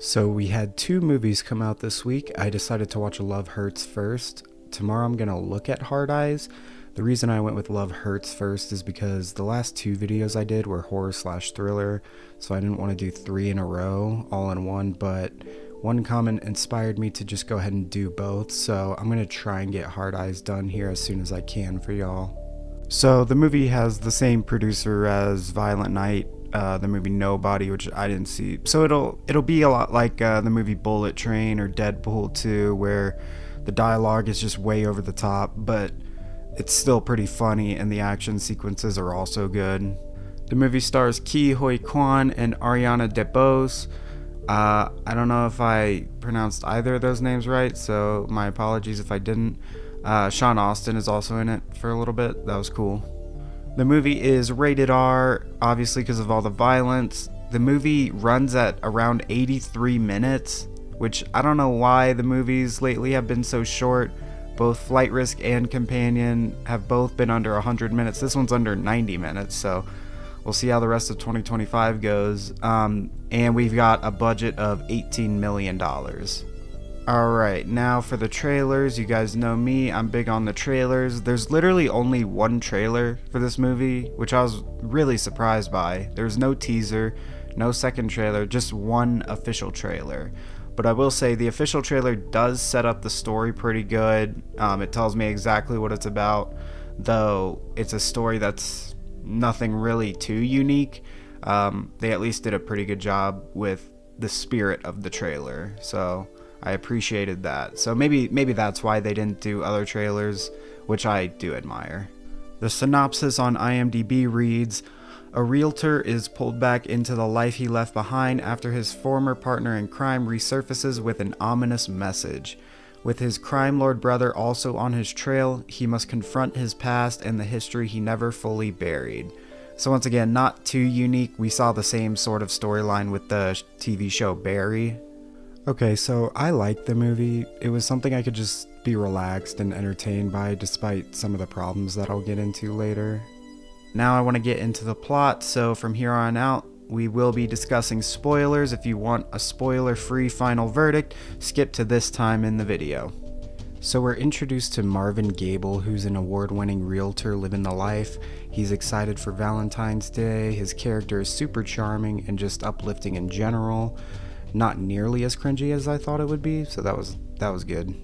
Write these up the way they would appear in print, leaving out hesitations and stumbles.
So we had two movies come out this week. I decided to watch Love Hurts first. Tomorrow I'm going to look at Hard Eyes. The reason I went with Love Hurts first is because the last two videos I did were horror/thriller, so I didn't want to do three in a row all in one, but one comment inspired me to just go ahead and do both, so I'm going to try and get Hard Eyes done here as soon as I can for y'all. So the movie has the same producer as Violent Night, the movie Nobody, which I didn't see. So it'll be a lot like the movie Bullet Train or Deadpool 2, where the dialogue is just way over the top, but it's still pretty funny and the action sequences are also good. The movie stars Huy Quan and Ariana DeBose. I don't know if I pronounced either of those names right, so my apologies if I didn't. Sean Austin is also in it for a little bit. That was cool. The movie is rated R, obviously because of all the violence. The movie runs at around 83 minutes, which I don't know why the movies lately have been so short. Both Flight Risk and Companion have both been under 100 minutes. This one's under 90 minutes, so we'll see how the rest of 2025 goes. And we've got a budget of $18 million. Alright, now for the trailers. You guys know me, I'm big on the trailers. There's literally only one trailer for this movie, which I was really surprised by. There's no teaser, no second trailer, just one official trailer. But I will say the official trailer does set up the story pretty good. It tells me exactly what it's about, though it's a story that's nothing really too unique. They at least did a pretty good job with the spirit of the trailer, so I appreciated that. So maybe that's why they didn't do other trailers, which I do admire. The synopsis on IMDb reads, a realtor is pulled back into the life he left behind after his former partner in crime resurfaces with an ominous message. With his crime lord brother also on his trail, he must confront his past and the history he never fully buried. So once again, not too unique. We saw the same sort of storyline with the TV show Barry. Okay, so I liked the movie. It was something I could just be relaxed and entertained by, despite some of the problems that I'll get into later. Now I want to get into the plot, so from here on out, we will be discussing spoilers. If you want a spoiler-free final verdict, skip to this time in the video. So we're introduced to Marvin Gable, who's an award-winning realtor living the life. He's excited for Valentine's Day. His character is super charming and just uplifting in general. Not nearly as cringy as I thought it would be, so that was good.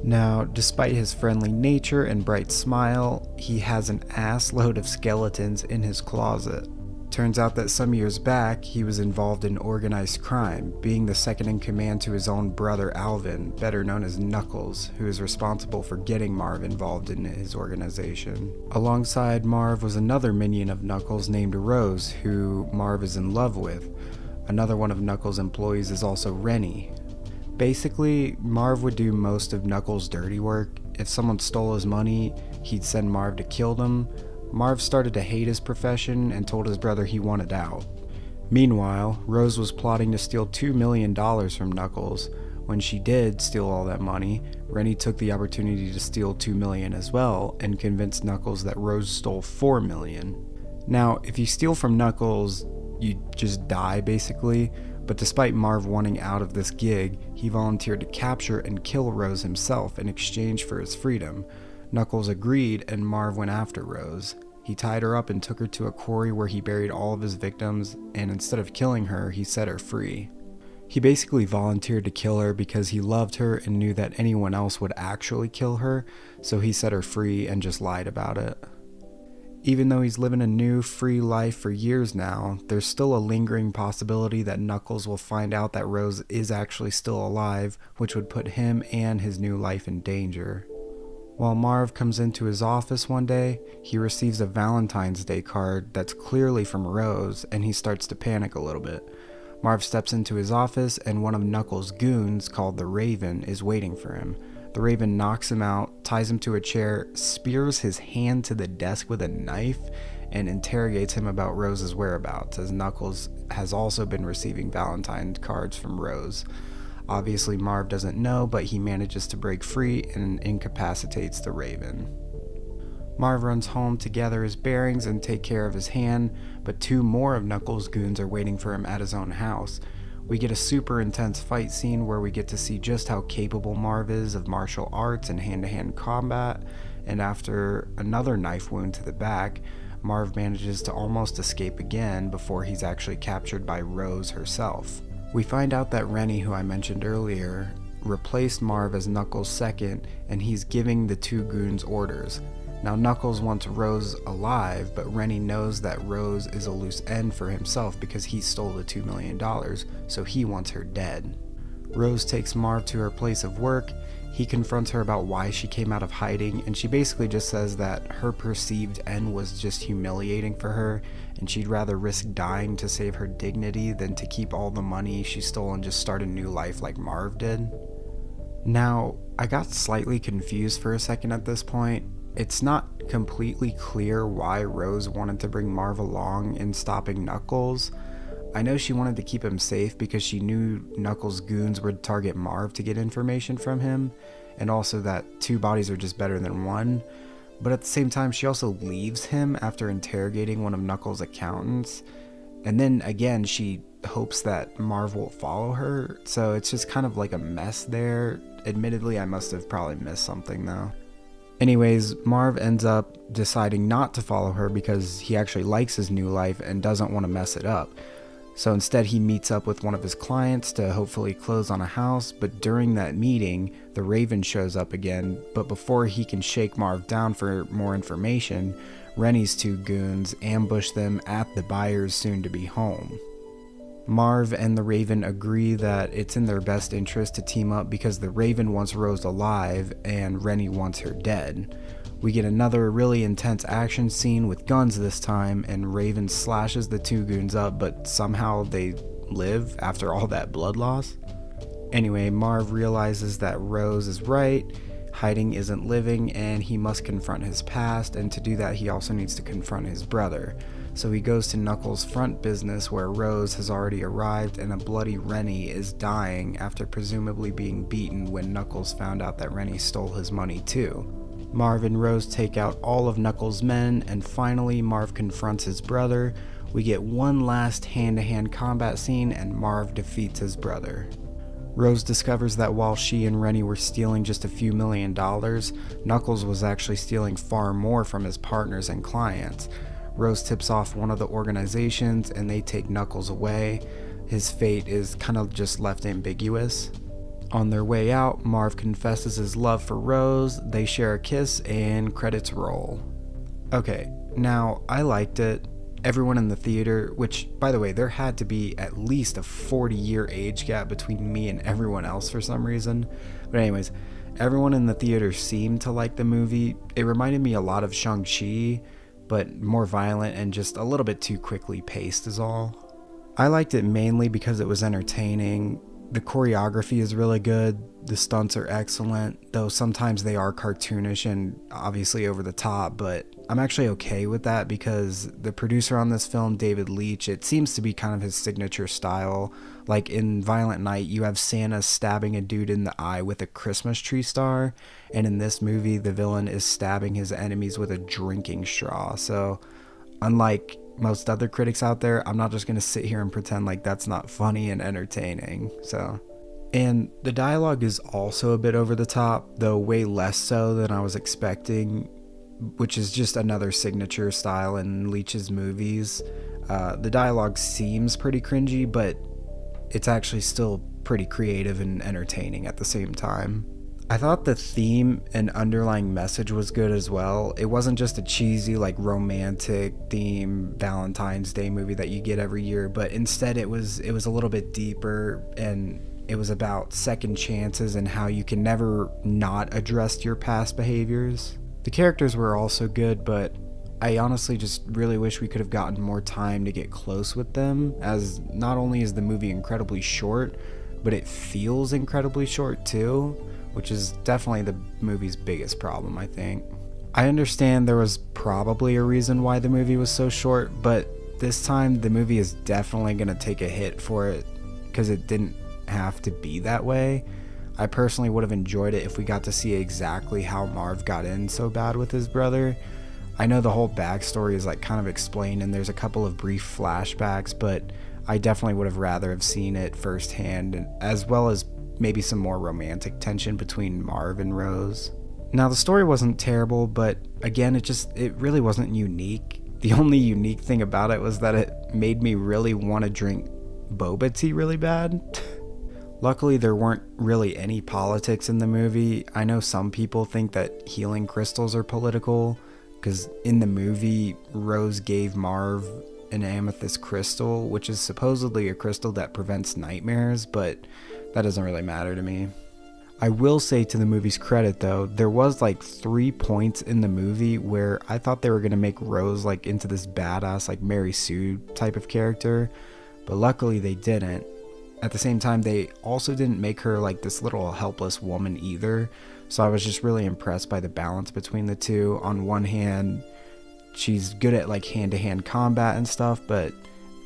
Now, despite his friendly nature and bright smile, he has an ass load of skeletons in his closet. Turns out that some years back, he was involved in organized crime, being the second in command to his own brother Alvin, better known as Knuckles, who is responsible for getting Marv involved in his organization. Alongside Marv was another minion of Knuckles named Rose, who Marv is in love with. Another one of Knuckles' employees is also Rennie. Basically, Marv would do most of Knuckles' dirty work. If someone stole his money, he'd send Marv to kill them. Marv started to hate his profession and told his brother he wanted out. Meanwhile, Rose was plotting to steal $2 million from Knuckles. When she did steal all that money, Rennie took the opportunity to steal $2 million as well and convinced Knuckles that Rose stole $4 million. Now, if you steal from Knuckles, you just die basically, but despite Marv wanting out of this gig, he volunteered to capture and kill Rose himself in exchange for his freedom. Knuckles agreed and Marv went after Rose. He tied her up and took her to a quarry where he buried all of his victims, and instead of killing her, he set her free. He basically volunteered to kill her because he loved her and knew that anyone else would actually kill her, so he set her free and just lied about it. Even though he's living a new, free life for years now, there's still a lingering possibility that Knuckles will find out that Rose is actually still alive, which would put him and his new life in danger. While Marv comes into his office one day, he receives a Valentine's Day card that's clearly from Rose, and he starts to panic a little bit. Marv steps into his office, and one of Knuckles' goons, called the Raven, is waiting for him. The Raven knocks him out, ties him to a chair, spears his hand to the desk with a knife, and interrogates him about Rose's whereabouts, as Knuckles has also been receiving Valentine cards from Rose. Obviously, Marv doesn't know, but he manages to break free and incapacitates the Raven. Marv runs home to gather his bearings and take care of his hand, but two more of Knuckles' goons are waiting for him at his own house. We get a super intense fight scene where we get to see just how capable Marv is of martial arts and hand-to-hand combat, and after another knife wound to the back, Marv manages to almost escape again before he's actually captured by Rose herself. We find out that Rennie, who I mentioned earlier, replaced Marv as Knuckles' second, and he's giving the two goons orders. Now Knuckles wants Rose alive, but Rennie knows that Rose is a loose end for himself because he stole the $2 million, so he wants her dead. Rose takes Marv to her place of work. He confronts her about why she came out of hiding, and she basically just says that her perceived end was just humiliating for her, and she'd rather risk dying to save her dignity than to keep all the money she stole and just start a new life like Marv did. Now, I got slightly confused for a second at this point. It's not completely clear why Rose wanted to bring Marv along in stopping Knuckles. I know she wanted to keep him safe because she knew Knuckles' goons would target Marv to get information from him, and also that two bodies are just better than one. But at the same time, she also leaves him after interrogating one of Knuckles' accountants, and then again she hopes that Marv will follow her, so it's just kind of like a mess there. Admittedly, I must have probably missed something though. Anyways, Marv ends up deciding not to follow her because he actually likes his new life and doesn't want to mess it up. So instead he meets up with one of his clients to hopefully close on a house, but during that meeting, the Raven shows up again, but before he can shake Marv down for more information, Rennie's two goons ambush them at the buyer's soon-to-be home. Marv and the Raven agree that it's in their best interest to team up because the Raven wants Rose alive and Rennie wants her dead. We get another really intense action scene with guns this time, and Raven slashes the two goons up, but somehow they live after all that blood loss. Anyway, Marv realizes that Rose is right, hiding isn't living, and he must confront his past, and to do that he also needs to confront his brother. So he goes to Knuckles' front business where Rose has already arrived and a bloody Rennie is dying after presumably being beaten when Knuckles found out that Rennie stole his money too. Marv and Rose take out all of Knuckles' men, and finally Marv confronts his brother. We get one last hand-to-hand combat scene and Marv defeats his brother. Rose discovers that while she and Rennie were stealing just a few $1 million, Knuckles was actually stealing far more from his partners and clients. Rose tips off one of the organizations and they take Knuckles away. His fate is kind of just left ambiguous. On their way out, Marv confesses his love for Rose, they share a kiss, and credits roll. Okay, now I liked it. Everyone in the theater, which by the way there had to be at least a 40-year age gap between me and everyone else for some reason, but anyways, everyone in the theater seemed to like the movie. It reminded me a lot of Shang-Chi, but more violent and just a little bit too quickly paced is all. I liked it mainly because it was entertaining. The choreography is really good, the stunts are excellent, though sometimes they are cartoonish and obviously over the top, but I'm actually okay with that because the producer on this film, David Leitch, it seems to be kind of his signature style. Like in Violent Night, you have Santa stabbing a dude in the eye with a Christmas tree star, and in this movie, the villain is stabbing his enemies with a drinking straw. So, unlike most other critics out there, I'm not just going to sit here and pretend like that's not funny and entertaining. And the dialogue is also a bit over the top, though way less so than I was expecting, which is just another signature style in Leitch's movies. The dialogue seems pretty cringy, but it's actually still pretty creative and entertaining at the same time. I thought the theme and underlying message was good as well. It wasn't just a cheesy like romantic theme Valentine's Day movie that you get every year, but instead it was a little bit deeper, and it was about second chances and how you can never not address your past behaviors. The characters were also good, but I honestly just really wish we could have gotten more time to get close with them, as not only is the movie incredibly short, but it feels incredibly short too, which is definitely the movie's biggest problem, I think. I understand there was probably a reason why the movie was so short, but this time the movie is definitely going to take a hit for it because it didn't have to be that way. I personally would have enjoyed it if we got to see exactly how Marv got in so bad with his brother. I know the whole backstory is like kind of explained and there's a couple of brief flashbacks, but I definitely would have rather have seen it firsthand, as well as maybe some more romantic tension between Marv and Rose. Now, the story wasn't terrible, but again, it really wasn't unique. The only unique thing about it was that it made me really want to drink boba tea really bad. Luckily, there weren't really any politics in the movie. I know some people think that healing crystals are political, because in the movie, Rose gave Marv an amethyst crystal, which is supposedly a crystal that prevents nightmares, but that doesn't really matter to me. I will say, to the movie's credit though, there was like 3 points in the movie where I thought they were going to make Rose like into this badass like Mary Sue type of character, but luckily they didn't. At the same time, they also didn't make her like this little helpless woman either, so I was just really impressed by the balance between the two. On one hand, she's good at like hand-to-hand combat and stuff, but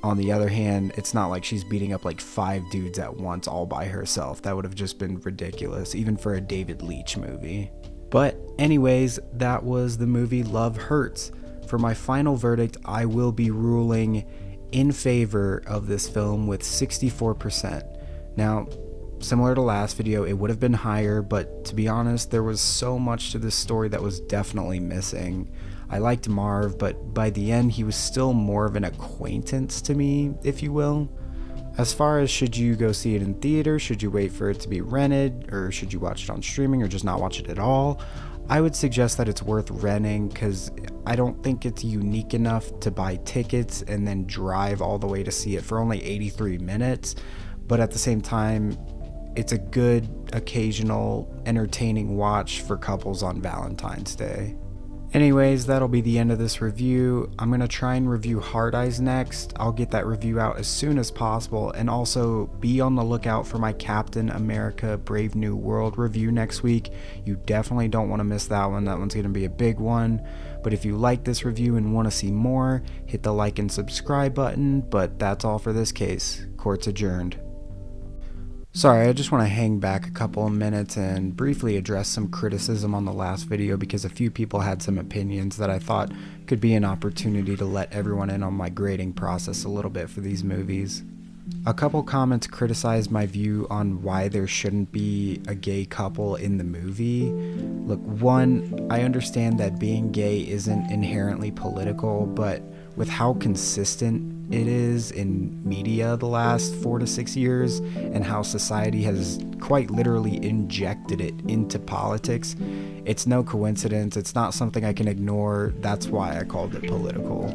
on the other hand, it's not like she's beating up like 5 dudes at once all by herself. That would have just been ridiculous, even for a David Leitch movie. But anyways, that was the movie Love Hurts. For my final verdict, I will be ruling in favor of this film with 64%. Now, similar to last video, it would have been higher, but to be honest, there was so much to this story that was definitely missing. I liked Marv, but by the end, he was still more of an acquaintance to me, if you will. As far as should you go see it in theater, should you wait for it to be rented, or should you watch it on streaming, or just not watch it at all, I would suggest that it's worth renting, because I don't think it's unique enough to buy tickets and then drive all the way to see it for only 83 minutes, but at the same time, it's a good, occasional, entertaining watch for couples on Valentine's Day. Anyways, that'll be the end of this review. I'm going to try and review Hard Eyes next. I'll get that review out as soon as possible, and also be on the lookout for my Captain America Brave New World review next week. You definitely don't want to miss that one. That one's going to be a big one. But if you like this review and want to see more, hit the like and subscribe button. But that's all for this case. Court's adjourned. Sorry, I just want to hang back a couple of minutes and briefly address some criticism on the last video, because a few people had some opinions that I thought could be an opportunity to let everyone in on my grading process a little bit for these movies. A couple comments criticized my view on why there shouldn't be a gay couple in the movie. Look, one, I understand that being gay isn't inherently political, but with how consistent it is in media the last 4 to 6 years, and how society has quite literally injected it into politics, it's no coincidence. It's not something I can ignore. That's why I called it political.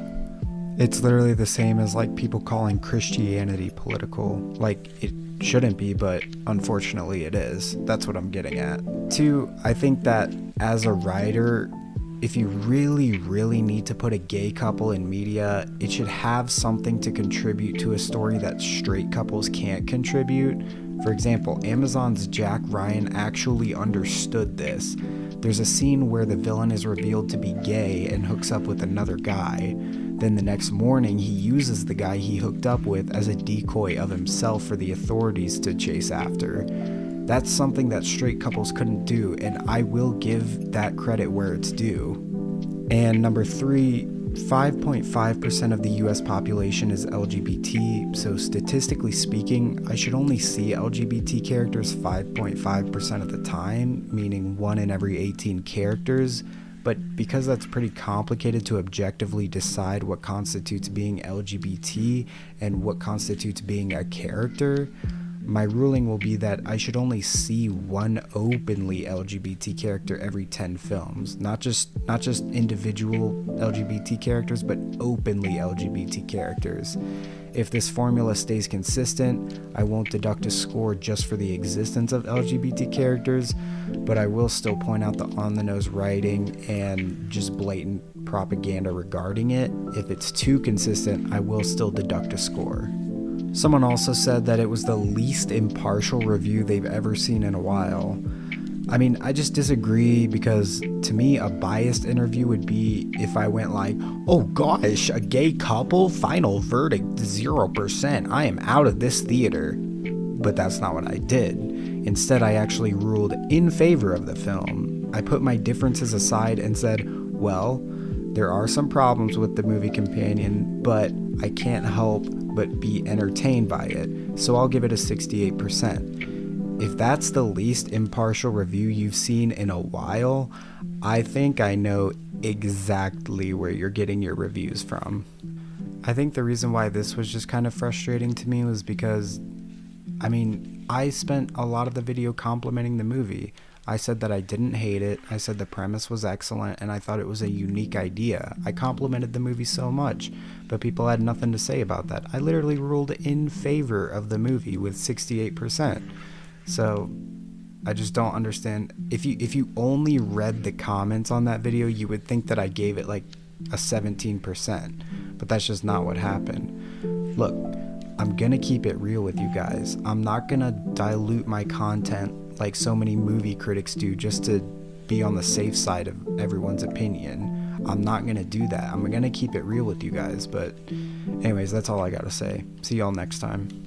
It's literally the same as like people calling Christianity political. Like, it shouldn't be, but unfortunately it is. That's what I'm getting at. 2, I think that as a writer, if you really need to put a gay couple in media, it should have something to contribute to a story that straight couples can't contribute. For example, Amazon's Jack Ryan actually understood this. There's a scene where the villain is revealed to be gay and hooks up with another guy. Then the next morning, he uses the guy he hooked up with as a decoy of himself for the authorities to chase after. That's something that straight couples couldn't do, and I will give that credit where it's due. And number 3, 5.5% of the US population is LGBT, so statistically speaking, I should only see LGBT characters 5.5% of the time, meaning 1 in every 18 characters. But because that's pretty complicated to objectively decide what constitutes being LGBT and what constitutes being a character, my ruling will be that I should only see 1 openly LGBT character every 10 films. Not just individual LGBT characters, but openly LGBT characters. If this formula stays consistent, I won't deduct a score just for the existence of LGBT characters, but I will still point out the on-the-nose writing and just blatant propaganda regarding it. If it's too consistent, I will still deduct a score. Someone also said that it was the least impartial review they've ever seen in a while. I mean, I just disagree, because to me, a biased interview would be if I went like, oh gosh, a gay couple? Final verdict, 0%. I am out of this theater. But that's not what I did. Instead, I actually ruled in favor of the film. I put my differences aside and said, well, there are some problems with the movie companion, but I can't help but be entertained by it, so I'll give it a 68%. If that's the least impartial review you've seen in a while, I think I know exactly where you're getting your reviews from. I think the reason why this was just kind of frustrating to me was because, I spent a lot of the video complimenting the movie. I said that I didn't hate it, I said the premise was excellent, and I thought it was a unique idea. I complimented the movie so much, but people had nothing to say about that. I literally ruled in favor of the movie with 68%. So I just don't understand. If you only read the comments on that video, you would think that I gave it like a 17%, but that's just not what happened. Look, I'm gonna keep it real with you guys. I'm not gonna dilute my content like so many movie critics do just to be on the safe side of everyone's opinion. I'm not gonna do that. I'm gonna keep it real with you guys. But anyways, that's all I gotta say. See y'all next time.